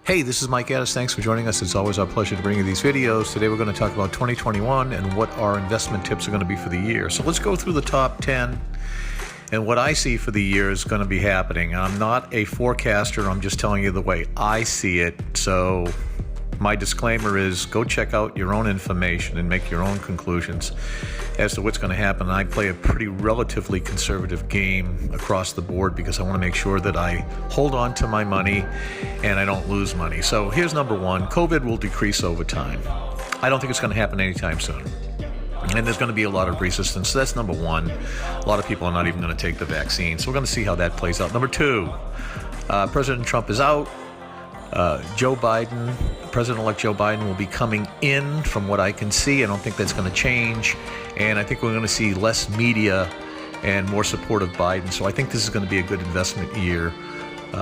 Hey, this is Mike Addis. Thanks for joining us. It's always our pleasure to bring you these videos. Today we're going to talk about 2021 and what our investment tips are going to be for the year. So let's go through the top 10 and what I see for the year is going to be happening. I'm not a forecaster. I'm just telling you the way I see it. So my disclaimer is go check out your own information and make your own conclusions as to what's going to happen. I play a pretty relatively conservative game across the board because I want to make sure that I hold on to my money and I don't lose money. So here's number one. COVID will decrease over time. I don't think it's going to happen anytime soon. And there's going to be a lot of resistance. So that's number one. A lot of people are not even going to take the vaccine. So we're going to see how that plays out. Number two, President Trump is out. President-elect Joe Biden will be coming in from what I can see. I don't think that's going to change. And I think we're going to see less media and more support of Biden. So I think this is going to be a good investment year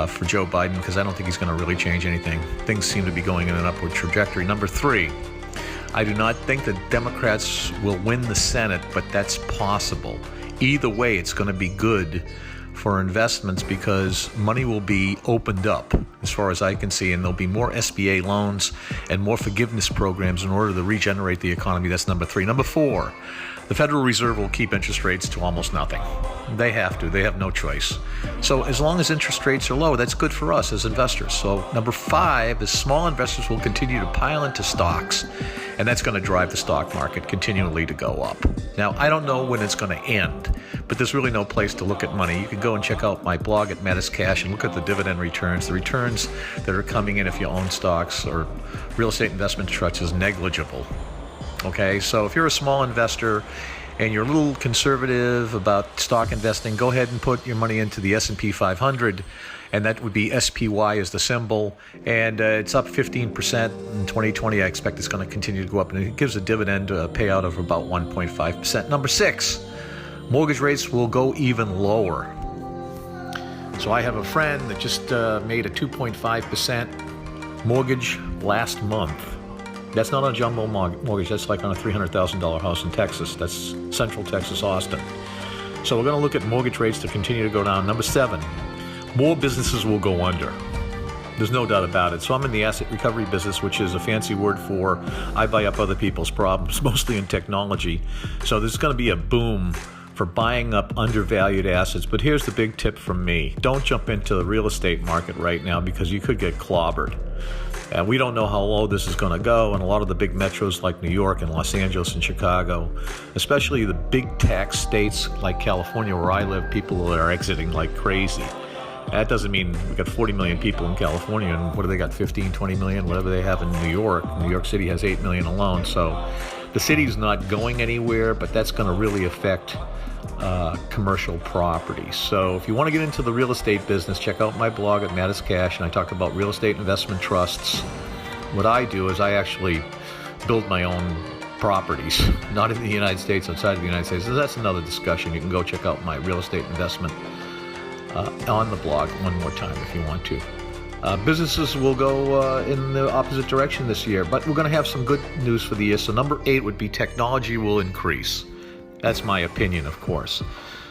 for Joe Biden because I don't think he's going to really change anything. Things seem to be going in an upward trajectory. Number three, I do not think the Democrats will win the Senate, but that's possible. Either way, it's going to be good for investments because money will be opened up as far as I can see, and there'll be more SBA loans and more forgiveness programs in order to regenerate the economy. That's number three. Number four, the Federal Reserve will keep interest rates to almost nothing. They have to. They have no choice. So as long as interest rates are low, that's good for us as investors. So number five is small investors will continue to pile into stocks, and that's going to drive the stock market continually to go up. Now, I don't know when it's going to end, but there's really no place to look at money. You can go and check out my blog at Addis and look at the dividend returns. The returns that are coming in if you own stocks or real estate investment trusts is negligible. Okay, so if you're a small investor and you're a little conservative about stock investing, go ahead and put your money into the S&P 500, and that would be SPY as the symbol, and it's up 15% in 2020. I expect it's going to continue to go up, and it gives a dividend payout of about 1.5%. Number six, mortgage rates will go even lower. So I have a friend that just made a 2.5% mortgage last month. That's not a jumbo mortgage. That's like on a $300,000 house in Texas. That's Central Texas, Austin. So we're going to look at mortgage rates to continue to go down. Number seven, more businesses will go under. There's no doubt about it. So I'm in the asset recovery business, which is a fancy word for I buy up other people's problems, mostly in technology. So there's going to be a boom for buying up undervalued assets. But here's the big tip from me. Don't jump into the real estate market right now because you could get clobbered. And we don't know how low this is going to go. And a lot of the big metros like New York and Los Angeles and Chicago, especially the big tax states like California where I live, people are exiting like crazy. That doesn't mean we got 40 million people in California, and what do they got, 15, 20 million, whatever they have in New York. New York City has 8 million alone. So the city's not going anywhere, but that's going to really affect commercial property. So if you want to get into the real estate business, check out my blog at Addis, and I talk about real estate investment trusts. What I do is I actually build my own properties, not in the United States, outside of the United States. So that's another discussion. You can go check out my real estate investment on the blog one more time if you want to. Businesses will go in the opposite direction this year, but we're going to have some good news for the year. So number 8 would be technology will increase. That's my opinion, of course.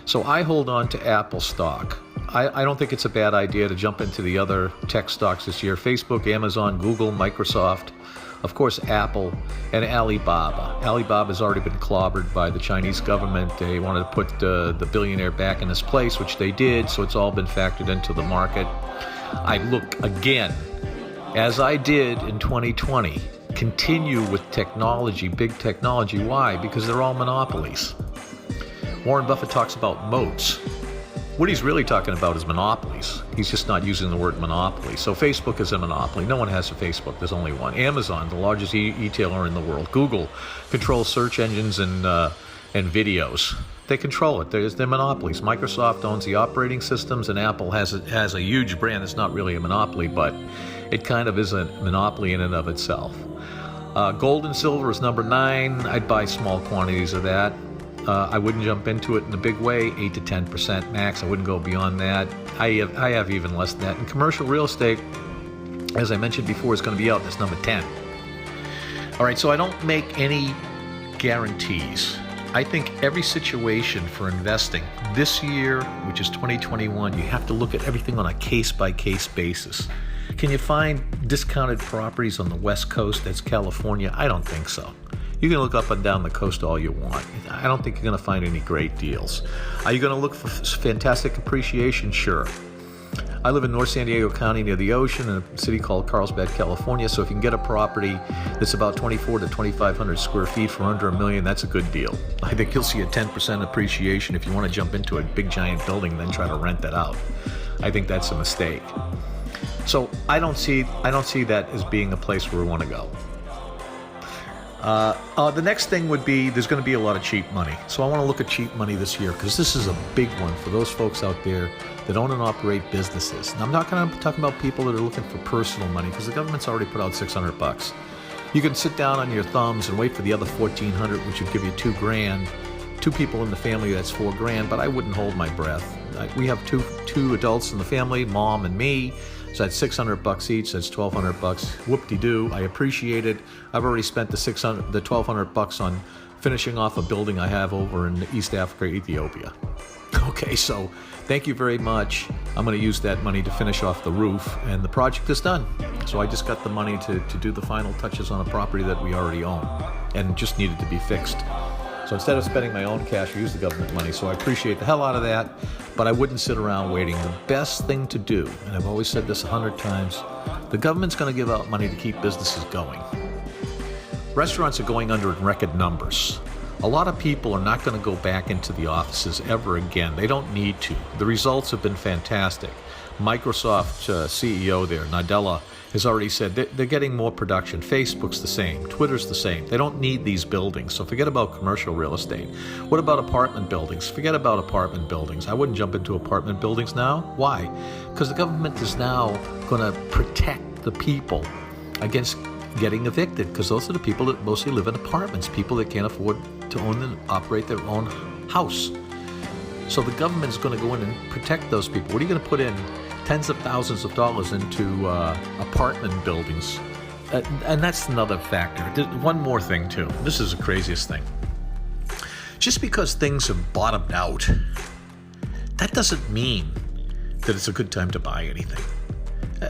So I hold on to Apple stock. I don't think it's a bad idea to jump into the other tech stocks this year. Facebook, Amazon, Google, Microsoft, of course, Apple, and Alibaba. Alibaba's already been clobbered by the Chinese government. They wanted to put the billionaire back in his place, which they did, so it's all been factored into the market. I look again, as I did in 2020, continue with technology, big technology. Why? Because they're all monopolies. Warren Buffett talks about moats. What he's really talking about is monopolies. He's just not using the word monopoly. So Facebook is a monopoly. No one has a Facebook. There's only one. Amazon, the largest e-tailer in the world. Google controls search engines and videos. They control it. They're monopolies. Microsoft owns the operating systems, and Apple has a huge brand that's not really a monopoly, but it kind of is a monopoly in and of itself. Gold and silver is number 9. I'd buy small quantities of that. I wouldn't jump into it in a big way, 8 to 10% max. I wouldn't go beyond that. I have even less than that. And commercial real estate, as I mentioned before, is going to be out. That's number 10. All right, so I don't make any guarantees. I think every situation for investing this year, which is 2021, you have to look at everything on a case-by-case basis. Can you find discounted properties on the West Coast? That's California. I don't think so. You can look up and down the coast all you want. I don't think you're going to find any great deals. Are you going to look for fantastic appreciation? Sure. I live in North San Diego County near the ocean in a city called Carlsbad, California. So if you can get a property that's about 2,400 to 2,500 square feet for under $1 million, that's a good deal. I think you'll see a 10% appreciation if you want to jump into a big giant building and then try to rent that out. I think that's a mistake. So I don't see that as being a place where we want to go. The next thing would be there's going to be a lot of cheap money. So I want to look at cheap money this year because this is a big one for those folks out there that own and operate businesses. And I'm not going to talk about people that are looking for personal money because the government's already put out $600. You can sit down on your thumbs and wait for the other $1,400, which would give you $2,000. Two people in the family, that's $4,000, but I wouldn't hold my breath. We have two adults in the family, mom and me. So that's $600 each. That's $1,200. Whoop-de-doo. I appreciate it. I've already spent the $1,200 on finishing off a building I have over in East Africa, Ethiopia. Okay, so thank you very much. I'm going to use that money to finish off the roof, and the project is done. So I just got the money to do the final touches on a property that we already own and just needed to be fixed. So instead of spending my own cash, I use the government money. So I appreciate the hell out of that, but I wouldn't sit around waiting. The best thing to do, and I've always said this 100 times, the government's going to give out money to keep businesses going. Restaurants are going under in record numbers. A lot of people are not going to go back into the offices ever again. They don't need to. The results have been fantastic. Microsoft CEO there, Nadella, has already said they're getting more production. Facebook's the same. Twitter's the same. They don't need these buildings. So forget about commercial real estate. What about apartment buildings? Forget about apartment buildings. I wouldn't jump into apartment buildings now. Why? Because the government is now going to protect the people against getting evicted, because those are the people that mostly live in apartments, people that can't afford to own and operate their own house. So the government is going to go in and protect those people. What are you going to put in tens of thousands of dollars into apartment buildings? And that's another factor. One more thing too. This is the craziest thing. Just because things have bottomed out, that doesn't mean that it's a good time to buy anything.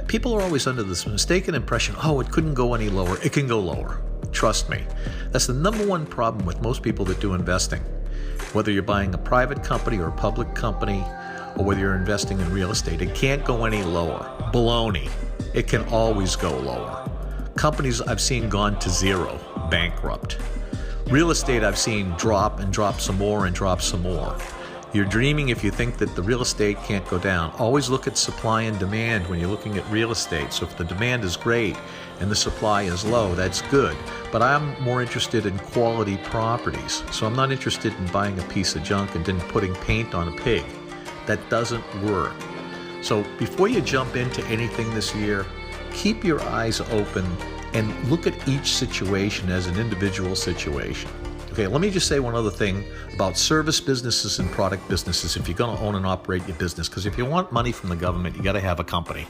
People are always under this mistaken impression, oh, it couldn't go any lower. It can go lower. Trust me. That's the number one problem with most people that do investing. Whether you're buying a private company or a public company, or whether you're investing in real estate, it can't go any lower. Baloney. It can always go lower. Companies I've seen gone to zero, bankrupt. Real estate I've seen drop and drop some more and drop some more. You're dreaming if you think that the real estate can't go down. Always look at supply and demand when you're looking at real estate. So if the demand is great and the supply is low, that's good. But I'm more interested in quality properties. So I'm not interested in buying a piece of junk and then putting paint on a pig. That doesn't work. So before you jump into anything this year, keep your eyes open and look at each situation as an individual situation. Okay, let me just say one other thing about service businesses and product businesses if you're going to own and operate your business. Because if you want money from the government, you got to have a company.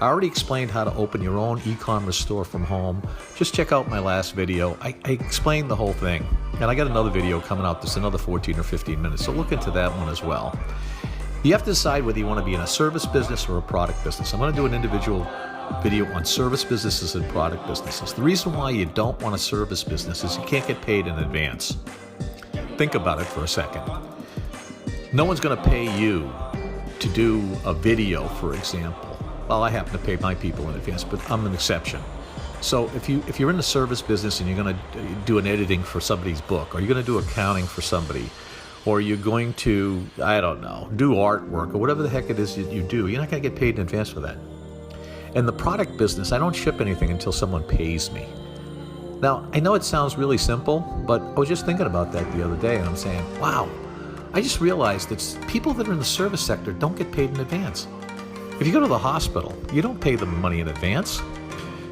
I already explained how to open your own e-commerce store from home. Just check out my last video. I explained the whole thing. And I got another video coming out that's another 14 or 15 minutes. So look into that one as well. You have to decide whether you want to be in a service business or a product business. I'm going to do an individual video on service businesses and product businesses. The reason why you don't want a service business is you can't get paid in advance. Think about it for a second. No one's going to pay you to do a video, for example. Well, I happen to pay my people in advance, but I'm an exception. So if you're in the service business and you're going to do an editing for somebody's book, or you're going to do accounting for somebody, or you're going to, I don't know, do artwork, or whatever the heck it is that you do, you're not going to get paid in advance for that. In the product business, I don't ship anything until someone pays me. Now, I know it sounds really simple, but I was just thinking about that the other day, and I'm saying, wow, I just realized that people that are in the service sector don't get paid in advance. If you go to the hospital, you don't pay them money in advance.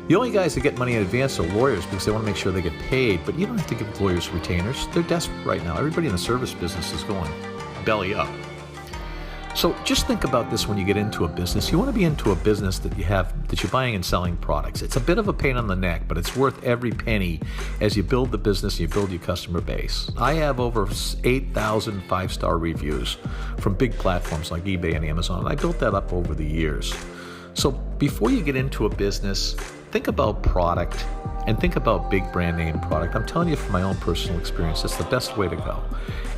The only guys that get money in advance are lawyers because they want to make sure they get paid, but you don't have to give lawyers retainers. They're desperate right now. Everybody in the service business is going belly up. So just think about this when you get into a business. You want to be into a business that you're buying and selling products. It's a bit of a pain on the neck, but it's worth every penny as you build the business and you build your customer base. I have over 8,000 five-star reviews from big platforms like eBay and Amazon. I built that up over the years. So before you get into a business, think about product and think about big brand name product. I'm telling you from my own personal experience, that's the best way to go.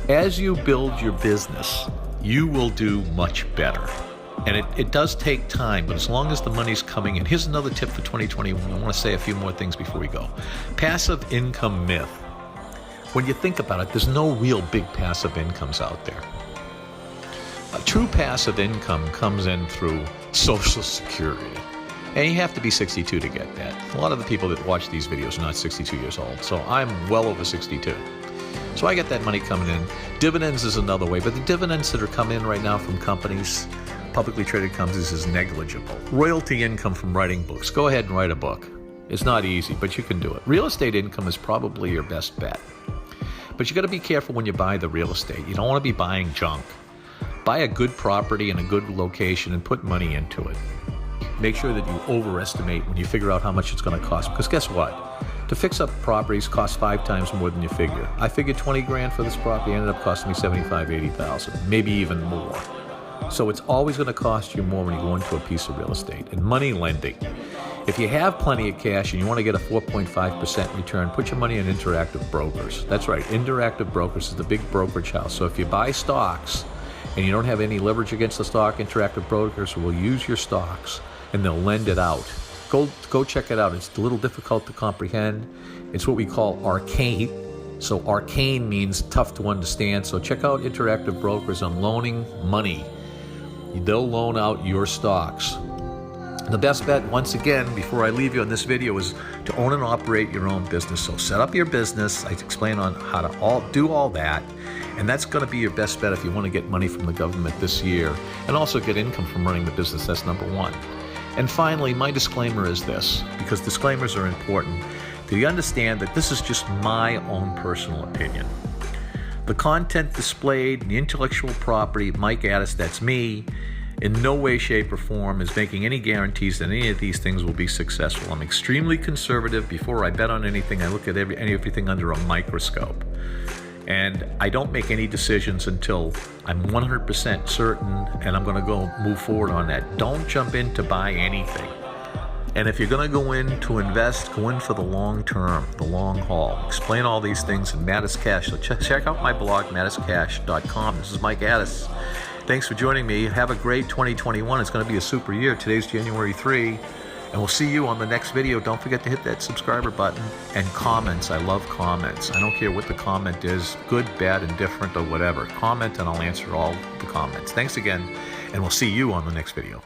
As you build your business, you will do much better. And it does take time, but as long as the money's coming in. Here's another tip for 2021. I want to say a few more things before we go. Passive income myth. When you think about it, there's no real big passive incomes out there. A true passive income comes in through Social Security. And you have to be 62 to get that. A lot of the people that watch these videos are not 62 years old, so I'm well over 62. So I get that money coming in. Dividends is another way, but the dividends that are coming in right now from companies, publicly traded companies, is negligible. Royalty income from writing books. Go ahead and write a book. It's not easy, but you can do it. Real estate income is probably your best bet. But you got to be careful when you buy the real estate. You don't want to be buying junk. Buy a good property in a good location and put money into it. Make sure that you overestimate when you figure out how much it's going to cost. Because guess what? To fix up properties costs 5 times more than you figure. I figured 20 grand for this property, ended up costing me 75, 80,000, maybe even more. So it's always going to cost you more when you go into a piece of real estate. And money lending. If you have plenty of cash and you want to get a 4.5% return, put your money in Interactive Brokers. That's right, Interactive Brokers is the big brokerage house. So if you buy stocks and you don't have any leverage against the stock, Interactive Brokers will use your stocks and they'll lend it out. Go check it out. It's a little difficult to comprehend. It's what we call arcane. So arcane means tough to understand. So check out Interactive Brokers on loaning money. They'll loan out your stocks. The best bet, once again, before I leave you on this video, is to own and operate your own business. So set up your business. I explain on how to do all that. And that's going to be your best bet if you want to get money from the government this year and also get income from running the business. That's number one. And finally, my disclaimer is this, because disclaimers are important. Do you understand that this is just my own personal opinion? The content displayed, the intellectual property, Mike Addis, that's me, in no way, shape, or form is making any guarantees that any of these things will be successful. I'm extremely conservative. Before I bet on anything, I look at everything under a microscope. And I don't make any decisions until I'm 100% certain and I'm going to go move forward on that. Don't jump in to buy anything. And if you're going to go in to invest, go in for the long term, the long haul. Explain all these things in Mattis Cash. So check out my blog, mattiscash.com. This is Mike Addis. Thanks for joining me. Have a great 2021. It's going to be a super year. Today's January 3. And we'll see you on the next video. Don't forget to hit that subscriber button and comments. I love comments. I don't care what the comment is, good, bad, indifferent, or whatever. Comment and I'll answer all the comments. Thanks again, and we'll see you on the next video.